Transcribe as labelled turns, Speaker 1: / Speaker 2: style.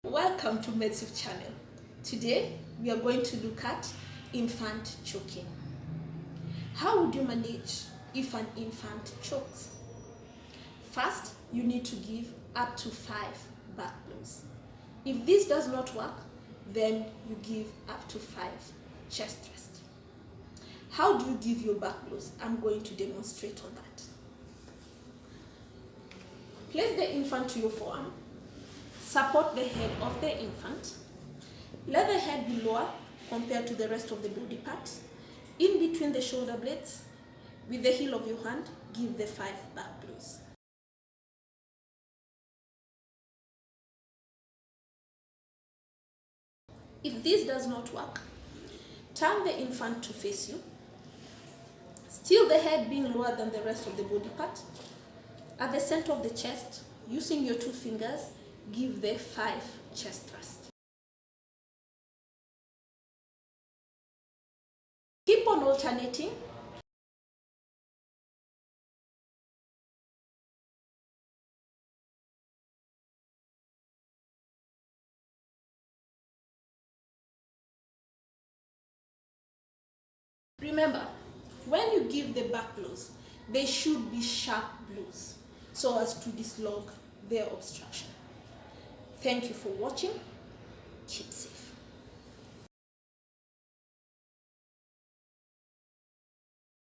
Speaker 1: Welcome to Medswift channel. Today we are going to look at infant choking. How would you manage if an infant chokes? First, you need to give up to 5 back blows. If this does not work, then you give up to 5 chest thrusts. How do you give your back blows? I'm going to demonstrate on that. Place the infant to your forearm. Support the head of the infant. Let the head be lower compared to the rest of the body parts. In between the shoulder blades, with the heel of your hand, give the 5 back blows. If this does not work, turn the infant to face you. Still the head being lower than the rest of the body part. At the center of the chest, using your 2 fingers, give the 5 chest thrusts. Keep on alternating. Remember, when you give the back blows, they should be sharp blows so as to dislodge their obstruction. Thank you for watching. Keep safe.